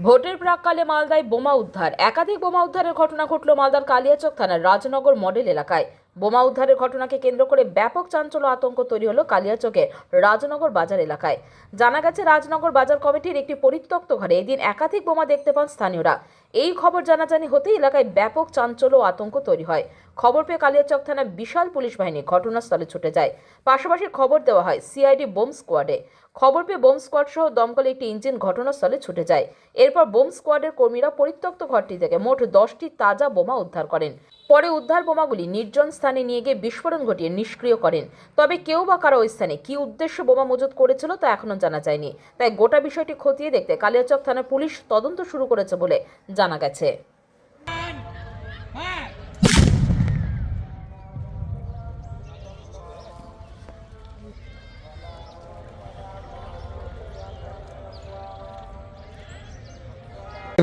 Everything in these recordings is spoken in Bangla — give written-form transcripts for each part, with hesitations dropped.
ভোটের প্রাক্কালে মালদায় বোমা উদ্ধার। একাধিক বোমা উদ্ধারের ঘটনা ঘটল মালদার কালিয়াচক থানার রাজনগর মডেল এলাকায়। বোমা উদ্ধারের ঘটনাকে কেন্দ্র করে ব্যাপক চাঞ্চল্য আতঙ্ক তৈরি হলো কালিয়াচকের রাজনগর বাজার এলাকায়। জানা গেছে, রাজনগর বাজার কমিটির একটি পরিত্যক্ত ঘরে এদিন একাধিক বোমা দেখতে পান স্থানীয়রা। এই খবর জানাজানি হতেই এলাকায় ব্যাপক চাঞ্চল্য ও আতঙ্ক তৈরি হয়। খবর পেয়ে কালিয়াচক থানার বিশাল পুলিশ বাহিনী ঘটনাস্থলে ছুটে যায়। পাশাপাশি খবর দেওয়া হয় সিআইডি বোম স্কোয়াডে। খবর পেয়ে বোম স্কোয়াড সহ দমকল একটি ইঞ্জিন ঘটনাস্থলে ছুটে যায়। এরপর বোম স্কোয়াডের কর্মীরা পরিত্যক্ত ঘরটি থেকে মোট 10টি তাজা বোমা উদ্ধার করেন। পরে উদ্ধার বোমাগুলি নির্জন স্থানে নিয়ে গিয়ে বিস্ফোরণ ঘটিয়ে নিষ্ক্রিয় করেন। তবে কেউ বা কারো ওই স্থানে কী উদ্দেশ্যে বোমা মজুত করেছিল তা এখনও জানা যায়নি। তাই গোটা বিষয়টি খতিয়ে দেখতে কালিয়াচক থানার পুলিশ তদন্ত শুরু করেছে বলে জানা গেছে।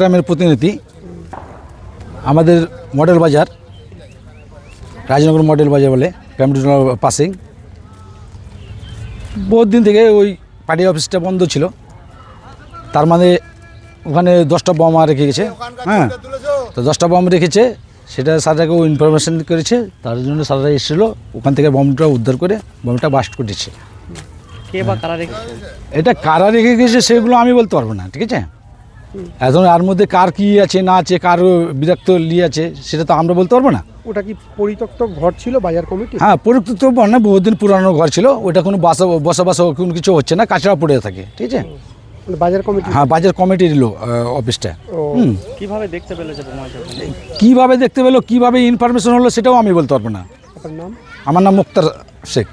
গ্রামের প্রতিনিধি, আমাদের মডেল বাজার, রাজনগর মডেল বাজার বলে কমিটির পাশেই বহুত দিন থেকে ওই পার্টি অফিসটা বন্ধ ছিল। তার মানে ওখানে 10টা বোমা রেখে গেছে। হ্যাঁ, তো 10টা বোম রেখেছে, সেটা স্যারটাকেও ইনফরমেশন করেছে। তার জন্য স্যাররা এসেছিলো, ওখান থেকে বোমটা উদ্ধার করে বোমটা বাস্ট করেছে। কে বা কারা রেখেছে? এটা কারা রেখে গেছে সেগুলো আমি বলতে পারবো না, ঠিক আছে। এখন আর মধ্যে কার কি আছে না আছে, কার বিরক্ত নিয়ে আছে সেটা তো আমরা বলতে পারবো না। ওটা কি পরিত্যক্ত ঘর ছিল বাজার কমিটি? হ্যাঁ, পরিত্যক্ত না, বহুদিন পুরানো ঘর ছিল। ওটা কোনো বসবাস কোনো কিছু হচ্ছে না, কাঁচড়া পড়ে থাকে, ঠিক আছে। বাজার কমিটি? হ্যাঁ, বাজার কমিটির অফিসটা। কিভাবে দেখতে পেলে যে বোমা? কীভাবে দেখতে পেলো, কীভাবে ইনফরমেশন হলো সেটাও আমি বলতে পারবো না। আপনার নাম? আমার নাম মুক্তার শেখ।